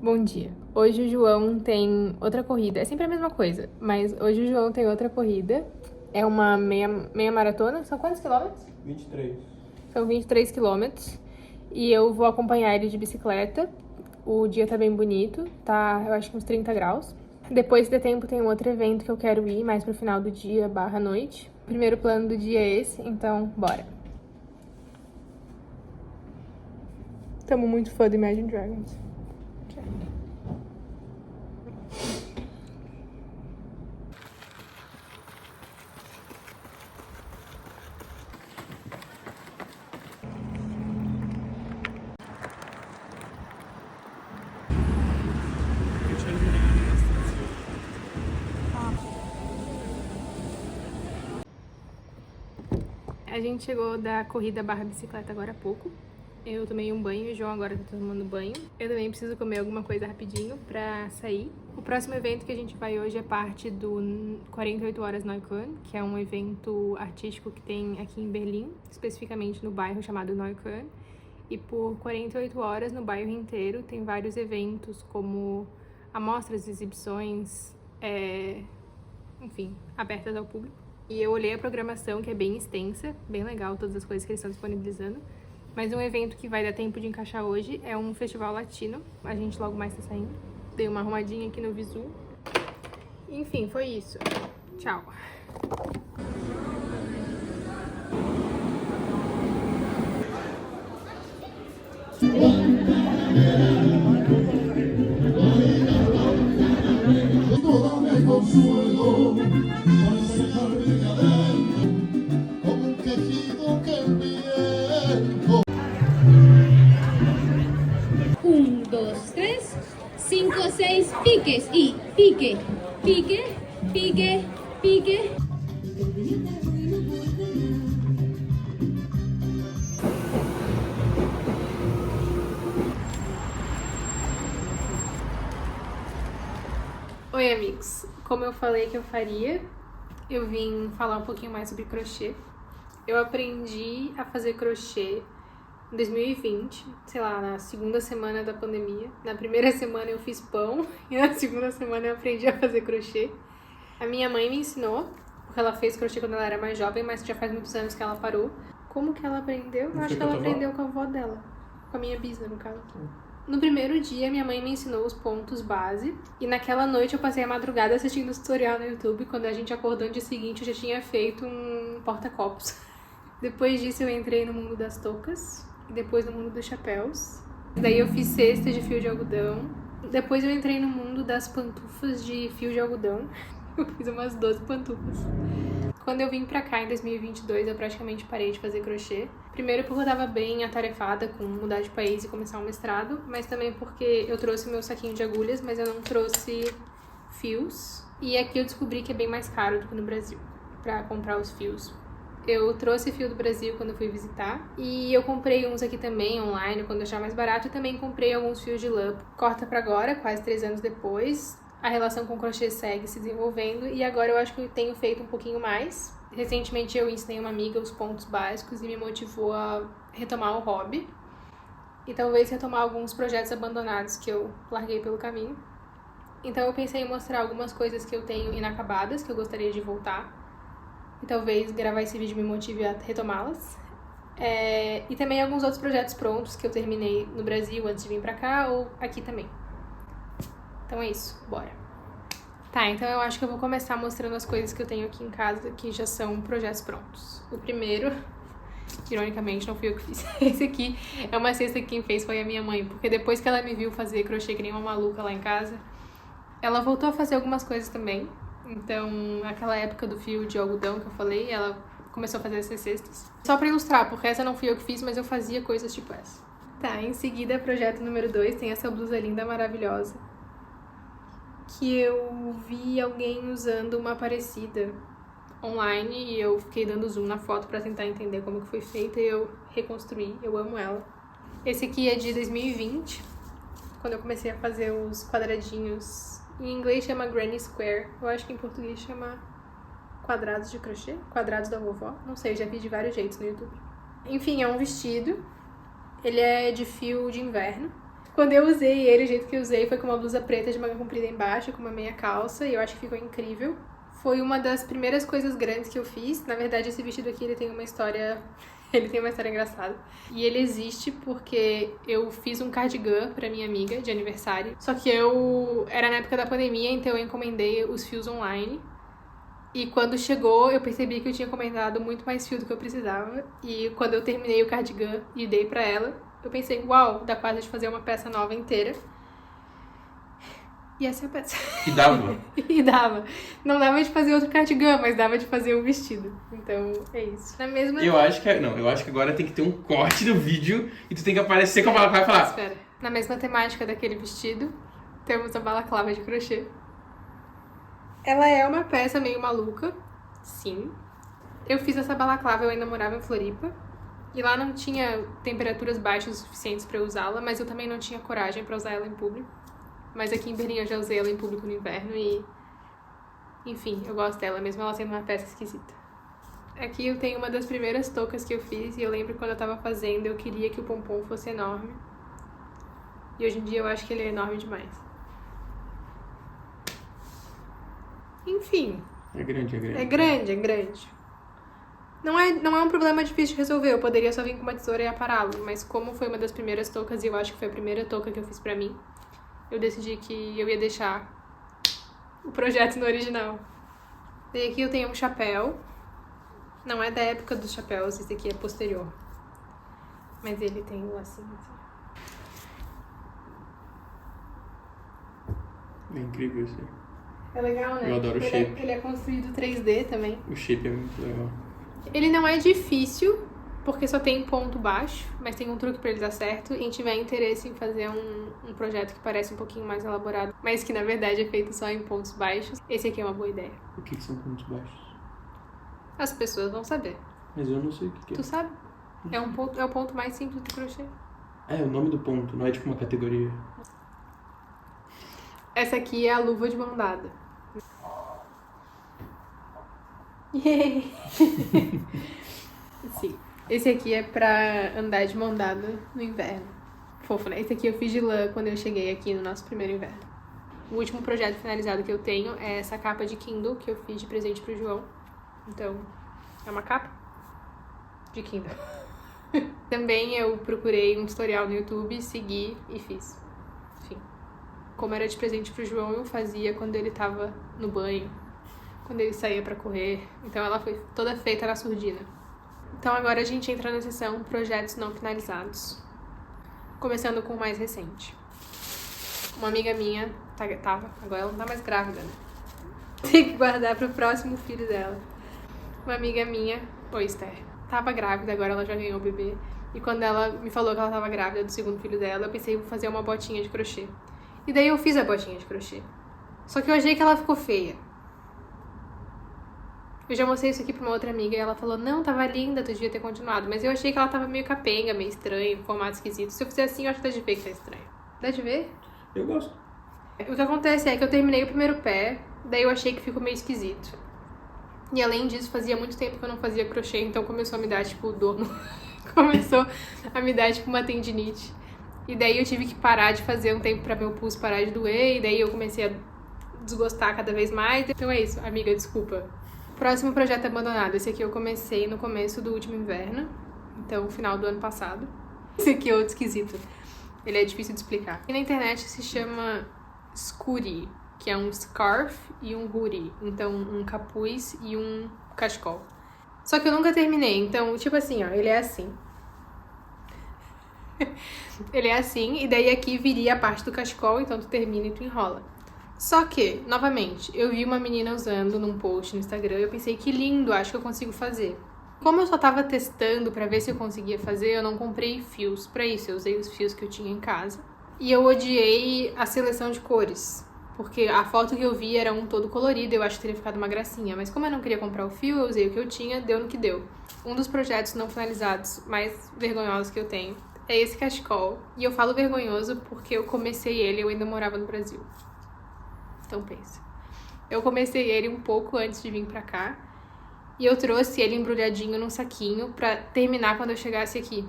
Bom dia. Hoje o João tem outra corrida. É sempre a mesma coisa, mas hoje o João tem outra corrida. É uma meia maratona. São quantos quilômetros? 23. São 23 quilômetros. E eu vou acompanhar ele de bicicleta. O dia tá bem bonito, tá? Eu acho que uns 30 graus. Depois de tempo tem um outro evento que eu quero ir, mais pro final do dia / noite. O primeiro plano do dia é esse, então bora. Tamo muito fã do Imagine Dragons. A gente chegou da corrida / bicicleta agora há pouco. Eu tomei um banho e o João agora tá tomando banho. Eu também preciso comer alguma coisa rapidinho pra sair. O próximo evento que a gente vai hoje é parte do 48 Horas Neukölln, que é um evento artístico que tem aqui em Berlim, especificamente no bairro chamado Neukölln. E por 48 horas no bairro inteiro tem vários eventos como amostras, exibições, enfim, abertas ao público. E eu olhei a programação, que é bem extensa, bem legal, todas as coisas que eles estão disponibilizando. Mas um evento que vai dar tempo de encaixar hoje é um festival latino. A gente logo mais tá saindo. Dei uma arrumadinha aqui no visu. Enfim, foi isso. Tchau. Un, dos, tres, 5, 6, piques y pique, pique, pique, pique. Oi, amigos. Como eu falei que eu faria, eu vim falar um pouquinho mais sobre crochê. Eu aprendi a fazer crochê em 2020, sei lá, na segunda semana da pandemia. Na primeira semana eu fiz pão e na segunda semana eu aprendi a fazer crochê. A minha mãe me ensinou, porque ela fez crochê quando ela era mais jovem, mas já faz muitos anos que ela parou. Como que ela aprendeu? Eu acho que ela aprendeu com a avó dela, com a minha bisna, no caso. No primeiro dia, minha mãe me ensinou os pontos base, e naquela noite eu passei a madrugada assistindo o tutorial no YouTube. Quando a gente acordou no dia seguinte, eu já tinha feito um porta-copos. Depois disso, eu entrei no mundo das toucas, e depois no mundo dos chapéus. Daí eu fiz cesta de fio de algodão. Depois eu entrei no mundo das pantufas de fio de algodão. Eu fiz umas 12 pantufas. Quando eu vim pra cá em 2022, eu praticamente parei de fazer crochê. Primeiro porque eu tava bem atarefada com mudar de país e começar um mestrado, mas também porque eu trouxe meu saquinho de agulhas, mas eu não trouxe fios. E aqui eu descobri que é bem mais caro do que no Brasil, pra comprar os fios. Eu trouxe fio do Brasil quando eu fui visitar, e eu comprei uns aqui também online quando eu achar mais barato, e também comprei alguns fios de lã. Corta pra agora, quase 3 anos depois. A relação com o crochê segue se desenvolvendo e agora eu acho que eu tenho feito um pouquinho mais. Recentemente eu ensinei uma amiga os pontos básicos e me motivou a retomar o hobby. E talvez retomar alguns projetos abandonados que eu larguei pelo caminho. Então eu pensei em mostrar algumas coisas que eu tenho inacabadas, que eu gostaria de voltar. E talvez gravar esse vídeo me motive a retomá-las. E também alguns outros projetos prontos que eu terminei no Brasil antes de vir pra cá ou aqui também. Então é isso, bora. Tá, então eu acho que eu vou começar mostrando as coisas que eu tenho aqui em casa, que já são projetos prontos. O primeiro, ironicamente, não fui eu que fiz. Esse aqui é uma cesta que quem fez foi a minha mãe, porque depois que ela me viu fazer crochê que nem uma maluca lá em casa, ela voltou a fazer algumas coisas também. Então, naquela época do fio de algodão que eu falei, ela começou a fazer essas cestas. Só pra ilustrar, porque essa não fui eu que fiz, mas eu fazia coisas tipo essa. Tá, em seguida, projeto número 2, tem essa blusa linda, maravilhosa, que eu vi alguém usando uma parecida online e eu fiquei dando zoom na foto pra tentar entender como que foi feita e eu reconstruí, eu amo ela. Esse aqui é de 2020, quando eu comecei a fazer os quadradinhos. Em inglês chama Granny Square, eu acho que em português chama quadrados de crochê, quadrados da vovó, não sei, eu já vi de vários jeitos no YouTube. Enfim, é um vestido, ele é de fio de inverno. Quando eu usei ele, o jeito que eu usei foi com uma blusa preta de manga comprida embaixo, com uma meia calça, e eu acho que ficou incrível. Foi uma das primeiras coisas grandes que eu fiz. Na verdade, esse vestido aqui, ele tem uma história engraçada. E ele existe porque eu fiz um cardigan pra minha amiga de aniversário. Só que era na época da pandemia, então eu encomendei os fios online. E quando chegou, eu percebi que eu tinha encomendado muito mais fio do que eu precisava. E quando eu terminei o cardigan e dei pra ela, eu pensei, uau, dá quase de fazer uma peça nova inteira. E essa é a peça. E dava. E dava. Não dava de fazer outro cardigan, mas dava de fazer um vestido. Então, é isso. Na mesma... Eu acho que agora tem que ter um corte do vídeo e tu tem que aparecer com a balaclava e falar. Espera. Na mesma temática daquele vestido, temos a balaclava de crochê. Ela é uma peça meio maluca, sim. Eu fiz essa balaclava, eu ainda morava em Floripa. E lá não tinha temperaturas baixas o suficientes pra eu usá-la, mas eu também não tinha coragem pra usar ela em público. Mas aqui em Berlim eu já usei ela em público no inverno e... Enfim, eu gosto dela, mesmo ela sendo uma peça esquisita. Aqui eu tenho uma das primeiras toucas que eu fiz e eu lembro quando eu tava fazendo, eu queria que o pompom fosse enorme. E hoje em dia eu acho que ele é enorme demais. Enfim. É grande. É grande. Não é um problema difícil de resolver, eu poderia só vir com uma tesoura e apará-lo, mas como foi uma das primeiras toucas e eu acho que foi a primeira touca que eu fiz pra mim, eu decidi que eu ia deixar o projeto no original. E aqui eu tenho um chapéu. Não é da época dos chapéus, esse aqui é posterior. Mas ele tem um lacinho assim. É incrível isso aí. É legal, né? Eu adoro o shape. Ele é construído 3D também. O shape é muito legal. Ele não é difícil, porque só tem ponto baixo, mas tem um truque pra ele dar certo. E quem tiver interesse em fazer um projeto que parece um pouquinho mais elaborado, mas que na verdade é feito só em pontos baixos, esse aqui é uma boa ideia. O que são pontos baixos? As pessoas vão saber. Mas eu não sei o que é. Tu sabe? É o ponto mais simples do crochê. É o nome do ponto, não é tipo uma categoria. Essa aqui é a luva de mão dada. Sim. Esse aqui é pra andar de mão dada no inverno. Fofo, né? Esse aqui eu fiz de lã quando eu cheguei aqui no nosso primeiro inverno. O último projeto finalizado que eu tenho é essa capa de Kindle que eu fiz de presente pro João. Então, é uma capa de Kindle. Também eu procurei um tutorial no YouTube, segui e fiz. Enfim. Como era de presente pro João, eu fazia quando ele tava no banho, quando ele saía pra correr. Então ela foi toda feita na surdina. Então agora a gente entra na seção projetos não finalizados. Começando com o mais recente. Uma amiga minha agora ela não tá mais grávida, né? Tem que guardar pro próximo filho dela. Uma amiga minha, Esther, tava grávida, agora ela já ganhou o bebê. E quando ela me falou que ela tava grávida do segundo filho dela, eu pensei, vou fazer uma botinha de crochê. E daí eu fiz a botinha de crochê. Só que eu achei que ela ficou feia. Eu já mostrei isso aqui pra uma outra amiga e ela falou, não, tava linda, tu devia ter continuado. Mas eu achei que ela tava meio capenga, meio estranha, formato esquisito. Se eu fizer assim, eu acho que dá de ver que tá estranho. Dá de ver? Eu gosto. O que acontece é que eu terminei o primeiro pé, daí eu achei que ficou meio esquisito. E além disso, fazia muito tempo que eu não fazia crochê, então começou a me dar, tipo, dor no... começou a me dar, tipo, uma tendinite. E daí eu tive que parar de fazer um tempo pra meu pulso parar de doer, e daí eu comecei a desgostar cada vez mais. Então é isso, amiga, desculpa. Próximo projeto abandonado. Esse aqui eu comecei no começo do último inverno, então final do ano passado. Esse aqui é outro esquisito. Ele é difícil de explicar. E na internet se chama scudi, que é um scarf e um hoodie. Então, um capuz e um cachecol. Só que eu nunca terminei, então, tipo assim, ó, ele é assim. Ele é assim, e daí aqui viria a parte do cachecol, então tu termina e tu enrola. Só que, novamente, eu vi uma menina usando num post no Instagram e eu pensei, que lindo, acho que eu consigo fazer. Como eu só tava testando pra ver se eu conseguia fazer, eu não comprei fios pra isso, eu usei os fios que eu tinha em casa. E eu odiei a seleção de cores, porque a foto que eu vi era um todo colorido, eu acho que teria ficado uma gracinha. Mas como eu não queria comprar o fio, eu usei o que eu tinha, deu no que deu. Um dos projetos não finalizados mais vergonhosos que eu tenho é esse cachecol. E eu falo vergonhoso porque eu comecei ele, eu ainda morava no Brasil. Então pensa. Eu comecei ele um pouco antes de vir pra cá. E eu trouxe ele embrulhadinho num saquinho pra terminar quando eu chegasse aqui.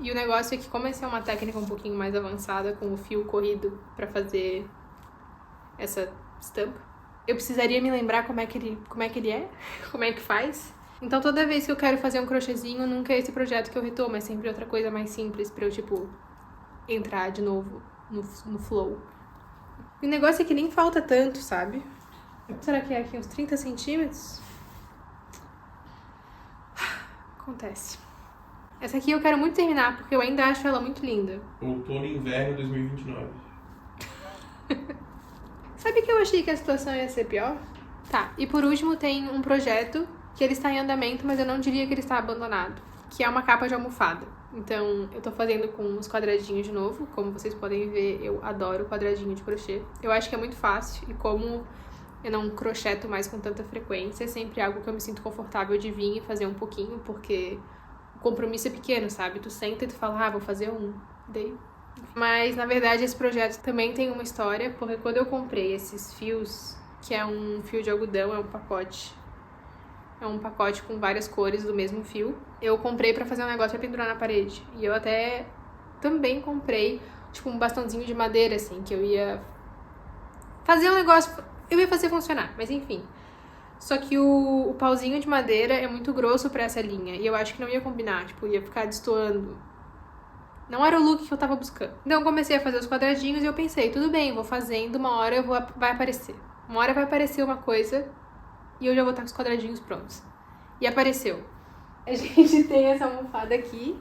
E o negócio é que, como essa é uma técnica um pouquinho mais avançada, com o fio corrido pra fazer essa estampa, eu precisaria me lembrar como é que ele é, como é que faz. Então toda vez que eu quero fazer um crochêzinho, nunca é esse projeto que eu retomo, é sempre outra coisa mais simples pra eu, tipo, entrar de novo no flow. E o negócio é que nem falta tanto, sabe? Será que é aqui uns 30 centímetros? Acontece. Essa aqui eu quero muito terminar, porque eu ainda acho ela muito linda. Outono e inverno 2029. Sabe que eu achei que a situação ia ser pior? Tá, e por último tem um projeto que ele está em andamento, mas eu não diria que ele está abandonado, que é uma capa de almofada. Então, eu tô fazendo com os quadradinhos de novo. Como vocês podem ver, eu adoro quadradinho de crochê. Eu acho que é muito fácil, e como eu não crocheto mais com tanta frequência, é sempre algo que eu me sinto confortável de vir e fazer um pouquinho, porque o compromisso é pequeno, sabe? Tu senta e tu fala, vou fazer um. Daí. Mas, na verdade, esse projeto também tem uma história, porque quando eu comprei esses fios, que é um fio de algodão, é um pacote com várias cores do mesmo fio, eu comprei pra fazer um negócio pra pendurar na parede. E eu até também comprei, tipo, um bastãozinho de madeira, assim, que eu ia fazer um negócio, eu ia fazer funcionar, mas enfim. Só que o pauzinho de madeira é muito grosso pra essa linha, e eu acho que não ia combinar, tipo, ia ficar destoando. Não era o look que eu tava buscando. Então eu comecei a fazer os quadradinhos e eu pensei, tudo bem, vou fazendo, uma hora vai aparecer. Uma hora vai aparecer uma coisa e eu já vou estar com os quadradinhos prontos. E apareceu. A gente tem essa almofada aqui,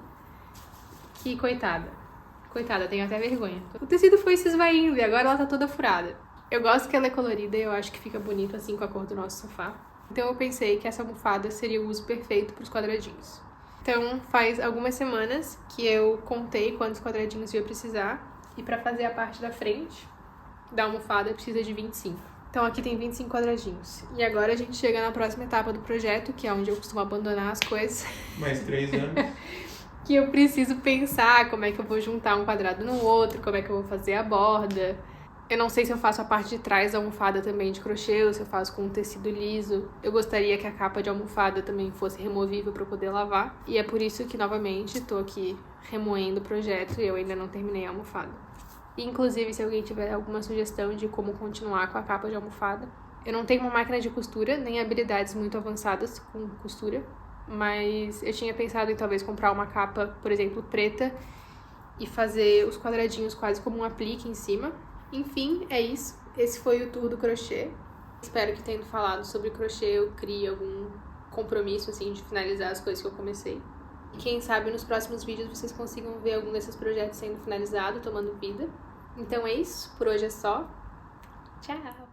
que coitada, tenho até vergonha. O tecido foi se esvaindo e agora ela tá toda furada. Eu gosto que ela é colorida e eu acho que fica bonito assim com a cor do nosso sofá. Então eu pensei que essa almofada seria o uso perfeito para os quadradinhos. Então faz algumas semanas que eu contei quantos quadradinhos eu ia precisar. E para fazer a parte da frente da almofada precisa de 25. Então aqui tem 25 quadradinhos. E agora a gente chega na próxima etapa do projeto, que é onde eu costumo abandonar as coisas. Mais 3 anos. Que eu preciso pensar como é que eu vou juntar um quadrado no outro, como é que eu vou fazer a borda. Eu não sei se eu faço a parte de trás da almofada também de crochê ou se eu faço com um tecido liso. Eu gostaria que a capa de almofada também fosse removível para eu poder lavar. E é por isso que, novamente, tô aqui remoendo o projeto e eu ainda não terminei a almofada. Inclusive, se alguém tiver alguma sugestão de como continuar com a capa de almofada. Eu não tenho uma máquina de costura, nem habilidades muito avançadas com costura. Mas eu tinha pensado em talvez comprar uma capa, por exemplo, preta. E fazer os quadradinhos quase como um aplique em cima. Enfim, é isso. Esse foi o tour do crochê. Espero que tendo falado sobre crochê eu crie algum compromisso, assim, de finalizar as coisas que eu comecei. E quem sabe nos próximos vídeos vocês consigam ver algum desses projetos sendo finalizado, tomando vida. Então é isso. Por hoje é só. Tchau!